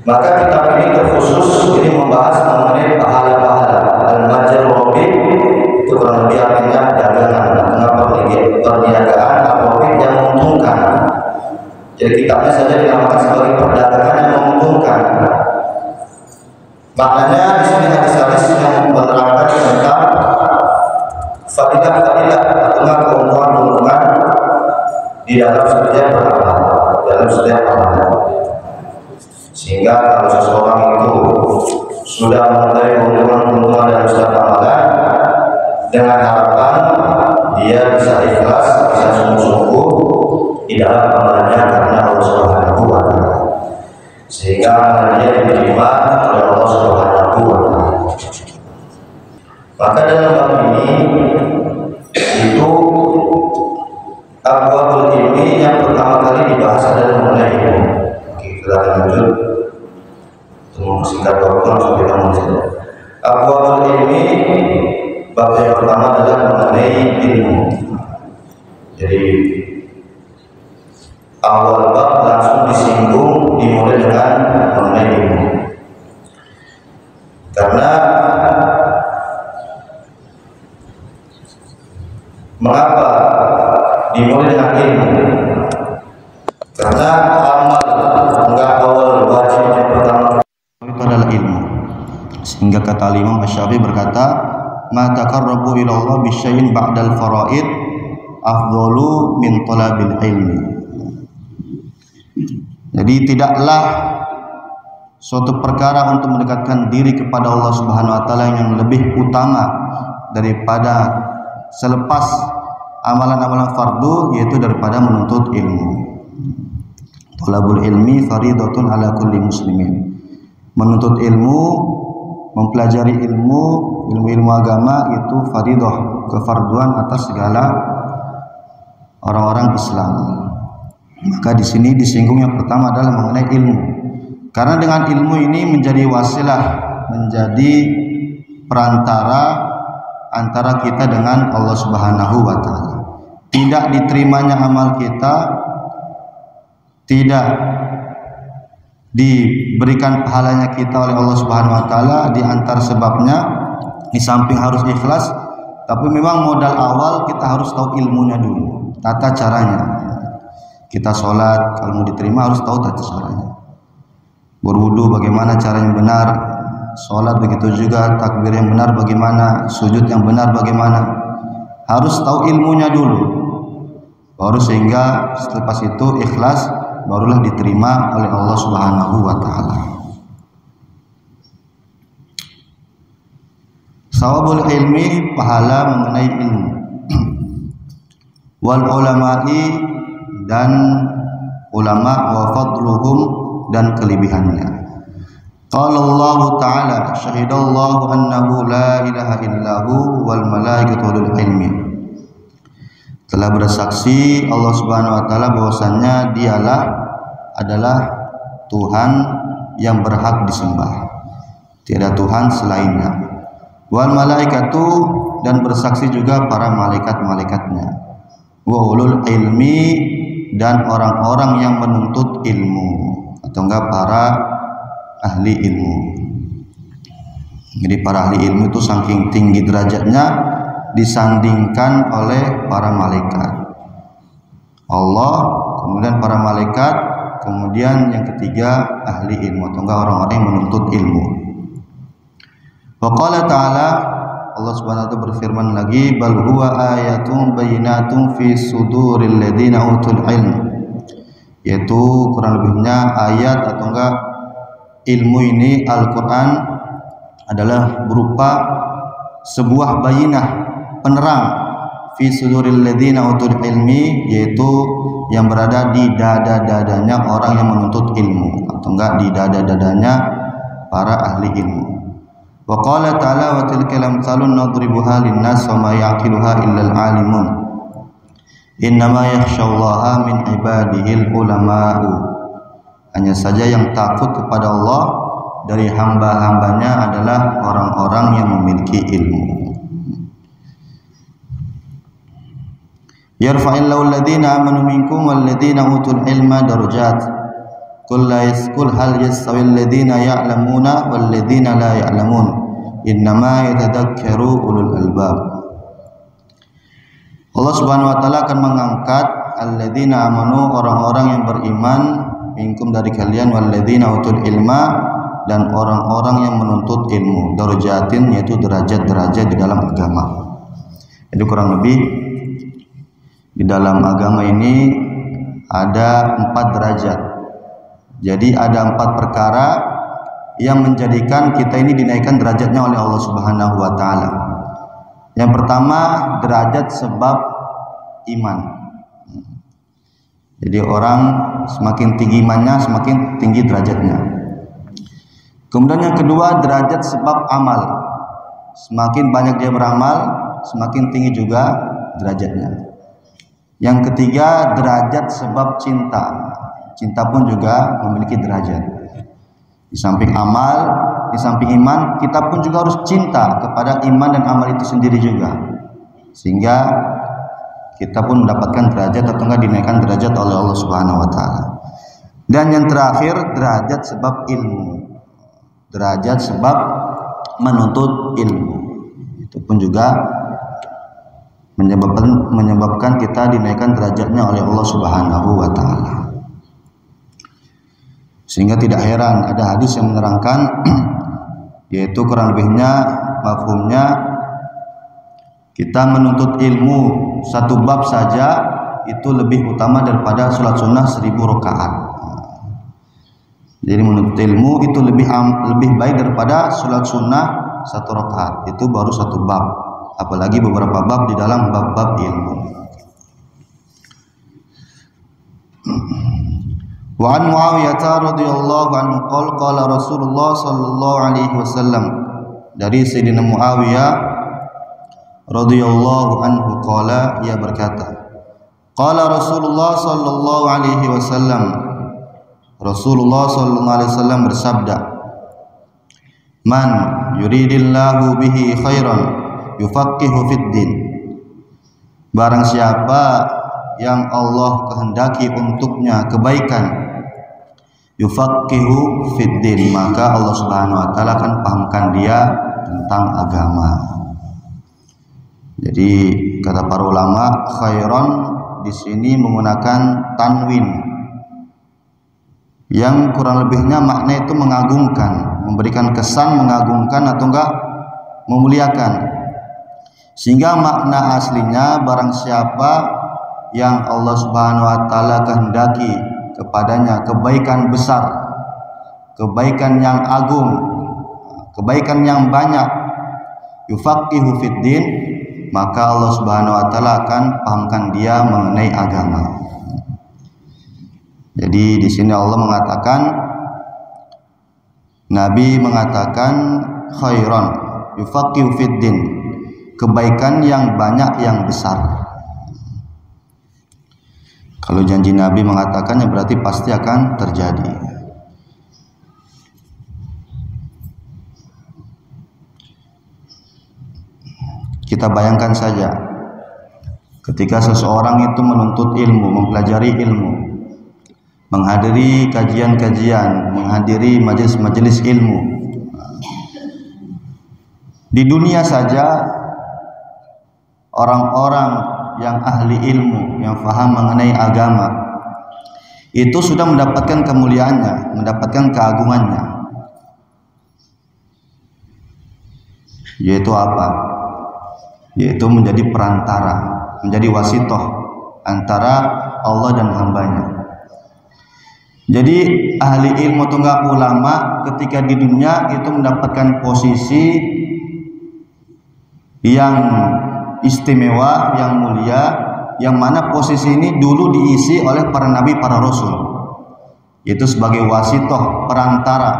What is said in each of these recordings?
Maka kitab ini terkhusus ini membahas mengenai pahala-pahala al-majrobi, itu kurang lebih artinya dagangan, perniagaan al-robib yang menguntungkan. Jadi kitabnya saja dinamakan sebagai perdagangan yang menguntungkan. Maknanya di sini hadis-hadis yang menerangkan tentang fadilah-fadilah atau keuntungan-keuntungan di dalam setiap beramal, dalam setiap amalan. Sehingga kalau seseorang itu sudah mengetahui keuntungan-keuntungan dalam setiap amalan, dengan harapan dia bisa ikhlas, bisa sungguh-sungguh di dalam amalannya karena Allah Subhanahu wa Ta'ala, sehingga amalannya diterima oleh Allah Subhanahu wa Ta'ala. Maka dalam bab ini itu abwabul ilmi yang pertama kali dibahas adalah mengenai ilmu. Oke, kita lanjut. Tunggu singkat waktu langsung kita mulai. Abwabul ilmi bab yang pertama adalah mengenai ilmu. Jadi awal bab langsung disinggung, dimulai dengan mengenai ilmu. Karena mengapa dimulai dengan ilmu? Karena amal enggak awal wajib yang pertama itu adalah ilmu. Sehingga kata Imam Asy-Syafi'i berkata, "Ma taqarrabu ila Allah bi syai'in ba'dal faraid afdalu min talabil ilmi." Jadi tidaklah suatu perkara untuk mendekatkan diri kepada Allah Subhanahu wa Ta'ala yang lebih utama daripada selepas amalan-amalan fardu, yaitu daripada menuntut ilmu. Talabul ilmi faridatun ala kulli muslimin. Menuntut ilmu, mempelajari ilmu agama itu faridah, kefarduan atas segala orang-orang Islam. Maka di sini disinggung yang pertama adalah mengenai ilmu. Karena dengan ilmu ini menjadi wasilah, menjadi perantara antara kita dengan Allah Subhanahu wa Ta'ala. Tidak diterimanya amal kita, tidak diberikan pahalanya kita oleh Allah Subhanahu wa Ta'ala, di antar sebabnya di samping harus ikhlas, tapi memang modal awal kita harus tahu ilmunya dulu, tata caranya. Kita sholat kalau mau diterima harus tahu tata caranya. Berwudu bagaimana cara yang benar, sholat begitu juga takbir yang benar bagaimana, sujud yang benar bagaimana, harus tahu ilmunya dulu, baru sehingga selepas itu ikhlas, barulah diterima oleh Allah Subhanahu wa Ta'ala. Sawabul ilmi, pahala mengenai ilmu. Wal ulama'i, dan ulama, wa fadluhum, dan kelebihannya. Qala Allah Ta'ala, syahidallahu annahu la ilaha illahu wal malaikatu ulul ilmi. Telah bersaksi Allah Subhanahu wa Ta'ala bahwasannya dialah adalah Tuhan yang berhak disembah, tiada Tuhan selainnya. Wal malaikatu, dan bersaksi juga para malaikat-malaikatnya. Wa ulul ilmi, dan orang-orang yang menuntut ilmu, atau enggak para ahli ilmu. Jadi para ahli ilmu itu saking tinggi derajatnya disandingkan oleh para malaikat. Allah, kemudian para malaikat, kemudian yang ketiga ahli ilmu, atau enggak orang-orang yang menuntut ilmu. Wa qala ta'ala, Allah Subhanahu wa Ta'ala berfirman lagi, bal huwa ayatun bayyinatun fi suduril ladzina utul ilm, yaitu kurang lebihnya ayat atau enggak ilmu ini, Al-Quran adalah berupa sebuah bayinah, penerang, fi suduril ladzina utul ilmi, yaitu yang berada di dada-dadanya orang yang menuntut ilmu, atau enggak di dada-dadanya para ahli ilmu. Wa qala ta'ala, wa tilka lamsalun nadribuha linnas wa ma yaqiluha illal alimun innama yakhshallaha min ibadihil ulama'u. Hanya saja yang takut kepada Allah dari hamba-hambanya adalah orang-orang yang memiliki ilmu. Yarfa'illahu alladhina amanu minkum walladhina utul ilma darajat. Qul hal yastawil ladzina ya'lamuna wal ladzina la ya'lamun innama yatadhakkaru ulul albab. Allah Subhanahu wa taala akan mengangkat alladzina amanu, orang-orang yang beriman, minkum dari kalian, wal ladzina utul ilma, dan orang-orang yang menuntut ilmu, darajatin, yaitu derajat-derajat di dalam agama. Jadi kurang lebih di dalam agama ini ada 4 derajat. Jadi ada 4 perkara yang menjadikan kita ini dinaikkan derajatnya oleh Allah Subhanahu wa taala. Yang pertama, derajat sebab iman. Jadi orang semakin tinggi imannya, semakin tinggi derajatnya. Kemudian yang kedua, derajat sebab amal. Semakin banyak dia beramal, semakin tinggi juga derajatnya. Yang ketiga, derajat sebab cinta. Cinta pun juga memiliki derajat. Di samping amal, di samping iman, kita pun juga harus cinta kepada iman dan amal itu sendiri juga, sehingga kita pun mendapatkan derajat atau enggak dinaikkan derajat oleh Allah Subhanahu wa taala. Dan yang terakhir, derajat sebab ilmu. Derajat sebab menuntut ilmu. Itu pun juga menyebabkan kita dinaikkan derajatnya oleh Allah Subhanahu wa taala. Sehingga tidak heran ada hadis yang menerangkan, yaitu kurang lebihnya mafhumnya, kita menuntut ilmu 1 bab saja itu lebih utama daripada sholat sunnah 1000 rakaat. Jadi menuntut ilmu itu lebih baik daripada sholat sunnah 1 rakaat. Itu baru 1 bab, apalagi beberapa bab di dalam bab-bab ilmu. Wa an Muawiyah radhiyallahu anhu qala Rasulullah sallallahu alaihi wasallam, dari Sayyidina Muawiyah radhiyallahu anhu qala, ia berkata, qala Rasulullah sallallahu alaihi wasallam, Rasulullah sallallahu alaihi wasallam bersabda, man yuridillahu bihi khairan yufaqihu fid din, barang siapa yang Allah kehendaki untuknya kebaikan, yufaqihu fid din, maka Allah Subhanahu wa taala akan pahamkan dia tentang agama. Jadi kata para ulama, khairan di sini menggunakan tanwin yang kurang lebihnya makna itu mengagungkan, memberikan kesan mengagungkan atau enggak memuliakan. Sehingga makna aslinya, barang siapa yang Allah Subhanahu wa taala kehendaki kepadanya kebaikan besar, kebaikan yang agung, kebaikan yang banyak, yufaqihu fid din, maka Allah Subhanahu wa taala akan pahamkan dia mengenai agama. Jadi di sini Allah mengatakan, Nabi mengatakan khairan yufaqihu fid din, kebaikan yang banyak yang besar. Kalau janji Nabi mengatakannya berarti pasti akan terjadi. Kita bayangkan saja, ketika seseorang itu menuntut ilmu, mempelajari ilmu, menghadiri kajian-kajian, menghadiri majelis-majelis ilmu. Di dunia saja, orang-orang yang ahli ilmu, yang faham mengenai agama, itu sudah mendapatkan kemuliaannya, mendapatkan keagungannya. Yaitu apa? Yaitu menjadi perantara, menjadi wasitoh antara Allah dan hambanya. Jadi ahli ilmu tunggal ulama ketika di dunia itu mendapatkan posisi yang istimewa, yang mulia, yang mana posisi ini dulu diisi oleh para nabi, para rasul, yaitu sebagai wasitoh, perantara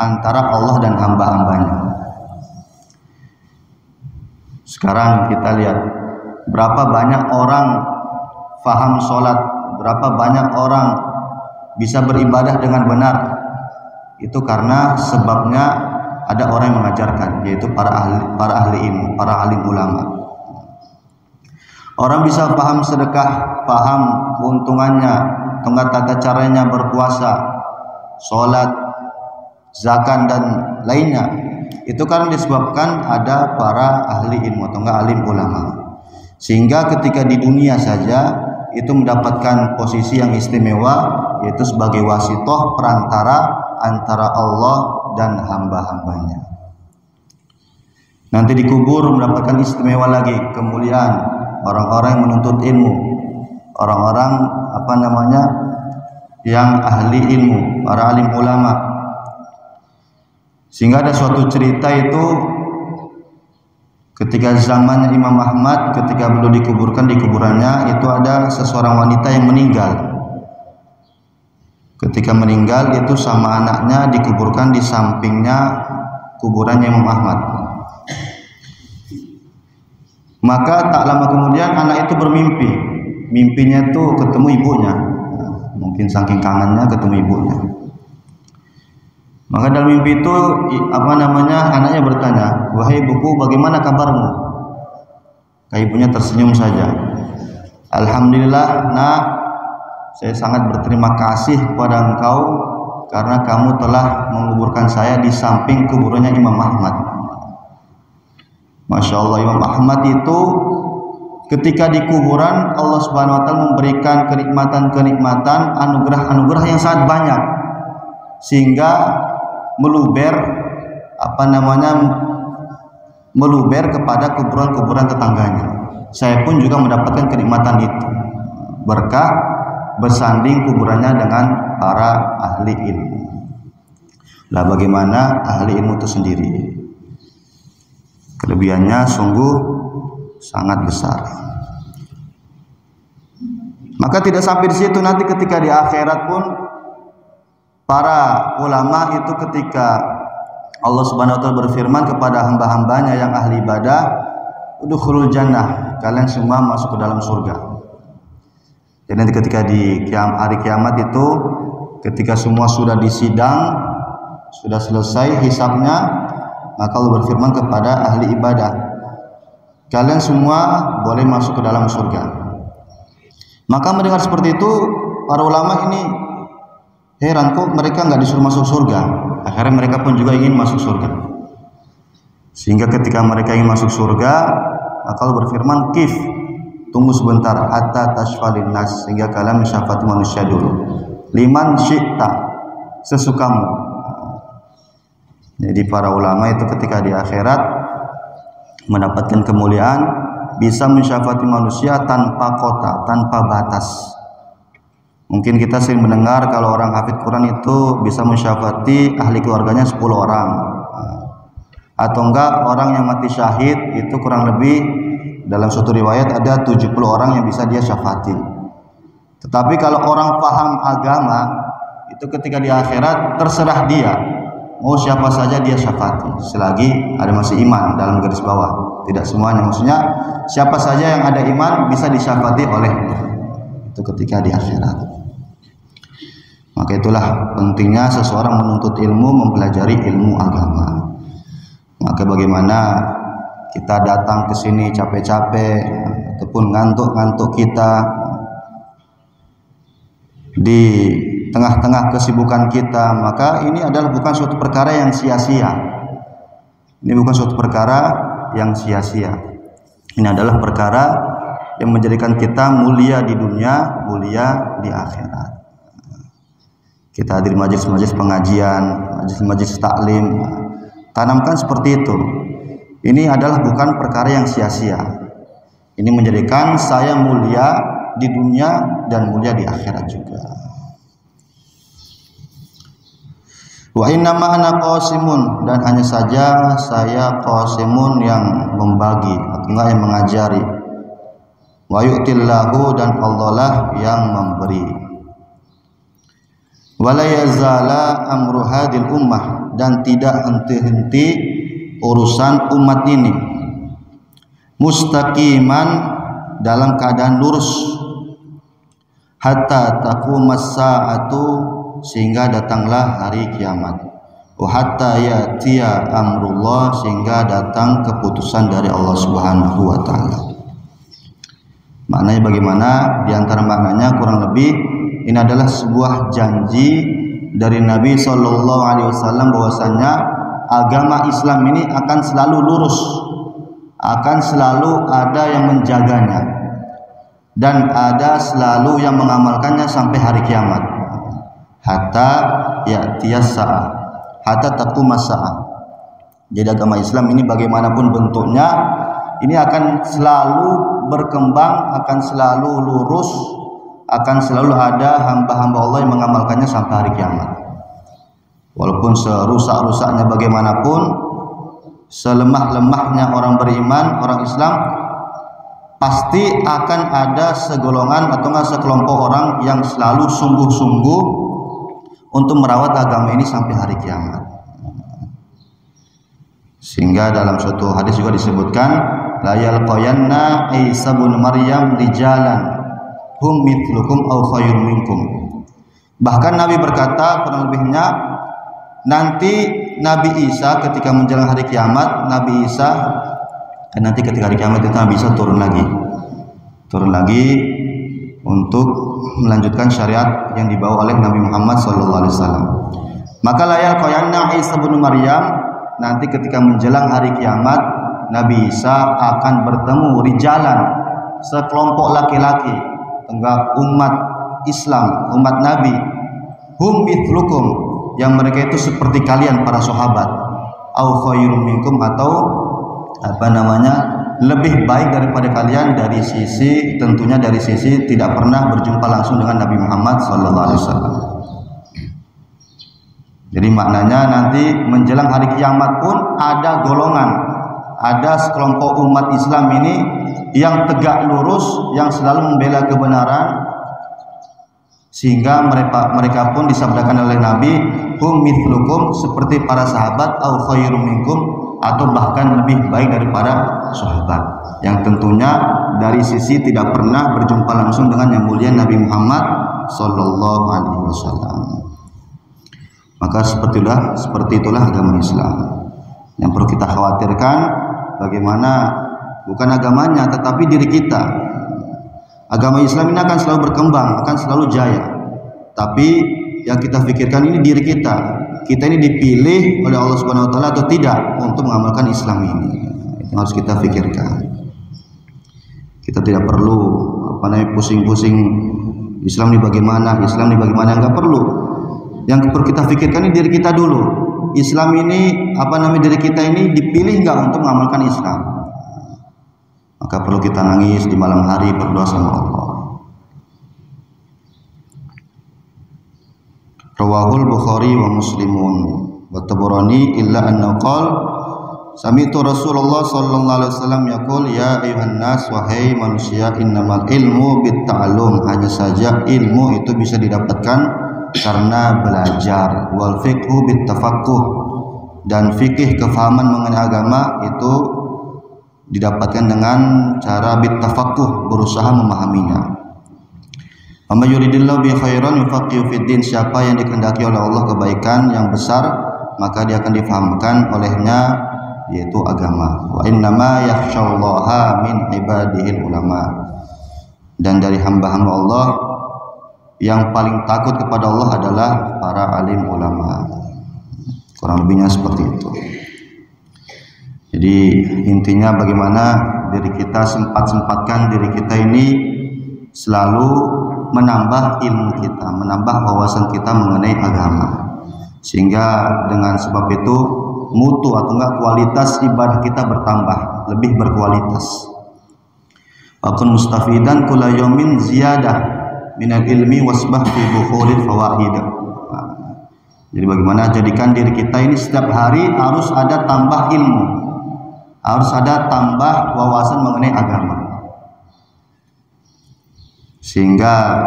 antara Allah dan hamba-hambanya. Sekarang kita lihat berapa banyak orang faham sholat, berapa banyak orang bisa beribadah dengan benar. Itu karena sebabnya ada orang yang mengajarkan, yaitu para ahli ilmu, para alim ulama. Orang bisa paham sedekah, paham keuntungannya, tengah tata caranya berpuasa, sholat, zakat dan lainnya, itu kan disebabkan ada para ahli ilmu atau enggak alim ulama, sehingga ketika di dunia saja itu mendapatkan posisi yang istimewa, yaitu sebagai wasitoh perantara antara Allah dan hamba-hambanya. Nanti dikubur mendapatkan istimewa lagi, kemuliaan orang-orang yang menuntut ilmu, orang-orang yang ahli ilmu, para alim ulama. Sehingga ada suatu cerita itu ketika zamannya Imam Ahmad, ketika beliau dikuburkan di kuburannya, itu ada seseorang wanita yang meninggal. Ketika meninggal itu sama anaknya dikuburkan di sampingnya kuburannya Imam Ahmad. Maka tak lama kemudian anak itu bermimpi. Mimpinya itu ketemu ibunya. Mungkin saking kangennya ketemu ibunya. Maka dalam mimpi itu anaknya bertanya, "Wahai ibuku, bagaimana kabarmu?" Ibunya tersenyum saja. "Alhamdulillah, Nak, saya sangat berterima kasih kepada engkau karena kamu telah menguburkan saya di samping kuburannya Imam Ahmad." Masya Allah, Imam Ahmad itu ketika di kuburan Allah Subhanahu wa taala memberikan kenikmatan-kenikmatan, anugerah-anugerah yang sangat banyak, sehingga meluber kepada kuburan-kuburan tetangganya. Saya pun juga mendapatkan kenikmatan itu berkah bersanding kuburannya dengan para ahli ilmu. Lah bagaimana ahli ilmu itu sendiri? Kelebihannya sungguh sangat besar. Maka tidak sampai di situ, nanti ketika di akhirat pun para ulama itu ketika Allah Subhanahu wa taala berfirman kepada hamba-hambanya yang ahli ibadah, "Udkhulul jannah," kalian semua masuk ke dalam surga. Jadi nanti ketika di hari kiamat itu, ketika semua sudah disidang, sudah selesai hisabnya, maka Allah berfirman kepada ahli ibadah, "Kalian semua boleh masuk ke dalam surga." Maka mendengar seperti itu, para ulama ini heran, kok mereka nggak disuruh masuk surga. Akhirnya mereka pun juga ingin masuk surga. Sehingga ketika mereka ingin masuk surga, maka Allah berfirman, "Kif, tunggu sebentar, hatta tashfalin nas," sehingga kalian mensyafati manusia dulu. "Liman syi'ta," sesukamu. Jadi para ulama itu ketika di akhirat mendapatkan kemuliaan, bisa mensyafati manusia tanpa kota, tanpa batas. Mungkin kita sering mendengar kalau orang hafid Quran itu bisa mensyafati ahli keluarganya 10 orang. Atau enggak orang yang mati syahid itu kurang lebih dalam suatu riwayat ada 70 orang yang bisa dia syafati. Tetapi kalau orang paham agama itu ketika di akhirat terserah dia mau siapa saja dia syafati, selagi ada masih iman dalam garis bawah. Tidak semuanya, maksudnya siapa saja yang ada iman bisa disyafati olehnya. Itu ketika di akhirat. Maka itulah pentingnya seseorang menuntut ilmu, mempelajari ilmu agama. Maka bagaimana kita datang ke sini capek-capek ataupun ngantuk-ngantuk kita di tengah-tengah kesibukan kita, maka ini adalah bukan suatu perkara yang sia-sia. Ini bukan suatu perkara yang sia-sia. Ini adalah perkara yang menjadikan kita mulia di dunia, mulia di akhirat. Kita hadir majelis-majelis pengajian, majelis-majelis taklim, tanamkan seperti itu. Ini adalah bukan perkara yang sia-sia. Ini menjadikan saya mulia di dunia dan mulia di akhirat juga. Wa innama ana qasimun, dan hanya saja saya qasimun yang membagi atau enggak yang mengajari. Wa yu'tillahu, dan Allah lah yang memberi. Wala yazala amru hadil ummah, dan tidak henti-henti urusan umat ini mustaqiman, dalam keadaan lurus, hatta taqumas sa'atu, sehingga datanglah hari kiamat, wa hatta ya'tiya amrullah, sehingga datang keputusan dari Allah Subhanahu wa taala. Maknanya bagaimana? Di antara maknanya kurang lebih ini adalah sebuah janji dari Nabi Shallallahu Alaihi Wasallam bahwasanya agama Islam ini akan selalu lurus, akan selalu ada yang menjaganya, dan ada selalu yang mengamalkannya sampai hari kiamat. Hatta ya'tiyas sa'ah, hatta taqumas sa'ah. Jadi agama Islam ini bagaimanapun bentuknya, ini akan selalu berkembang, akan selalu lurus, akan selalu ada hamba-hamba Allah yang mengamalkannya sampai hari kiamat. Walaupun serusak-rusaknya bagaimanapun, selemah-lemahnya orang beriman, orang Islam, pasti akan ada segolongan atau sekelompok orang yang selalu sungguh-sungguh untuk merawat agama ini sampai hari kiamat. Sehingga dalam suatu hadis juga disebutkan, la yalqayanna Isa bin Maryam rijalan hum mithlukum aw khairun minkum. Bahkan Nabi berkata kurang lebihnya, nanti Nabi Isa ketika menjelang hari kiamat, Nabi Isa nanti ketika hari kiamat itu Nabi Isa turun lagi untuk melanjutkan syariat yang dibawa oleh Nabi Muhammad SAW. Maka la yalqayanna Isa bin Maryam, nanti ketika menjelang hari kiamat, Nabi Isa akan bertemu rijalan, sekelompok laki-laki umat Islam, umat Nabi, hum mithlukum, yang mereka itu seperti kalian para sahabat, au khairum minkum, atau lebih baik daripada kalian dari sisi, tentunya dari sisi tidak pernah berjumpa langsung dengan Nabi Muhammad SAW. Jadi maknanya nanti menjelang hari kiamat pun ada golongan, ada sekelompok umat Islam ini yang tegak lurus, yang selalu membela kebenaran, sehingga mereka pun disabdakan oleh Nabi, hum mithlukum, seperti para sahabat, au khairum minkum, atau bahkan lebih baik daripada sahabat, yang tentunya dari sisi tidak pernah berjumpa langsung dengan yang mulia Nabi Muhammad Sallallahu Alaihi Wasallam. Maka seperti itulah agama Islam. Yang perlu kita khawatirkan bagaimana bukan agamanya tetapi diri kita. Agama Islam ini akan selalu berkembang, akan selalu jaya. Tapi yang kita pikirkan ini diri kita. Kita ini dipilih oleh Allah Subhanahu wa taala atau tidak untuk mengamalkan Islam ini. Itu harus kita pikirkan. Kita tidak perlu pusing-pusing Islam ini bagaimana, enggak perlu. Yang perlu kita pikirkan ini diri kita dulu. Islam ini diri kita ini dipilih enggak untuk mengamalkan Islam? Maka perlu kita nangis di malam hari, berdoa sama Allah. Rawahul Bukhari wa Muslimun wa Tabarani illa annahu qala sami'tu Rasulullah sallallahu alaihi wasallam yaqul ya ayuhan nas, wahai manusia, innamal ilmu bitta'allum, hanya saja ilmu itu bisa didapatkan karena belajar, wal fiqhu bittafaqquh, dan fikih kefahaman mengenai agama itu didapatkan dengan cara bittafaqquh, berusaha memahaminya. Amma yuridillahu bi khairan yufaqihu fid din, siapa yang dikehendaki oleh Allah kebaikan yang besar, maka dia akan difahamkan olehnya, yaitu agama. Wa innama yakhsyallaha min ibadihil ulama, dan dari hamba-hamba Allah yang paling takut kepada Allah adalah para alim ulama. Kurang lebihnya seperti itu. Jadi intinya bagaimana diri kita sempatkan diri kita ini selalu menambah ilmu kita, menambah wawasan kita mengenai agama, sehingga dengan sebab itu mutu atau kualitas ibadah kita bertambah, lebih berkualitas. Akun mustafidan kula yaumin ziyadah minal ilmi wasbah fi bukhuril fawaid. Jadi bagaimana jadikan diri kita ini setiap hari harus ada tambah ilmu, harus ada tambah wawasan mengenai agama, sehingga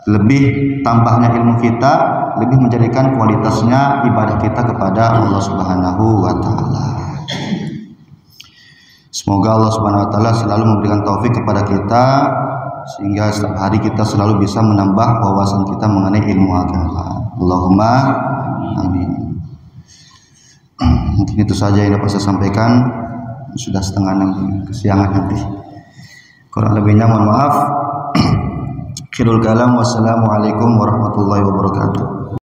lebih tambahnya ilmu kita lebih menjadikan kualitasnya ibadah kita kepada Allah Subhanahu wa taala. Semoga Allah Subhanahu wa taala selalu memberikan taufik kepada kita sehingga setiap hari kita selalu bisa menambah wawasan kita mengenai ilmu agama. Allahumma amin. Mungkin itu saja yang dapat saya sampaikan. Sudah 5:30 kesiangan nanti. Kurang lebihnya mohon maaf. Akhirul kalam, wassalamualaikum warahmatullahi wabarakatuh.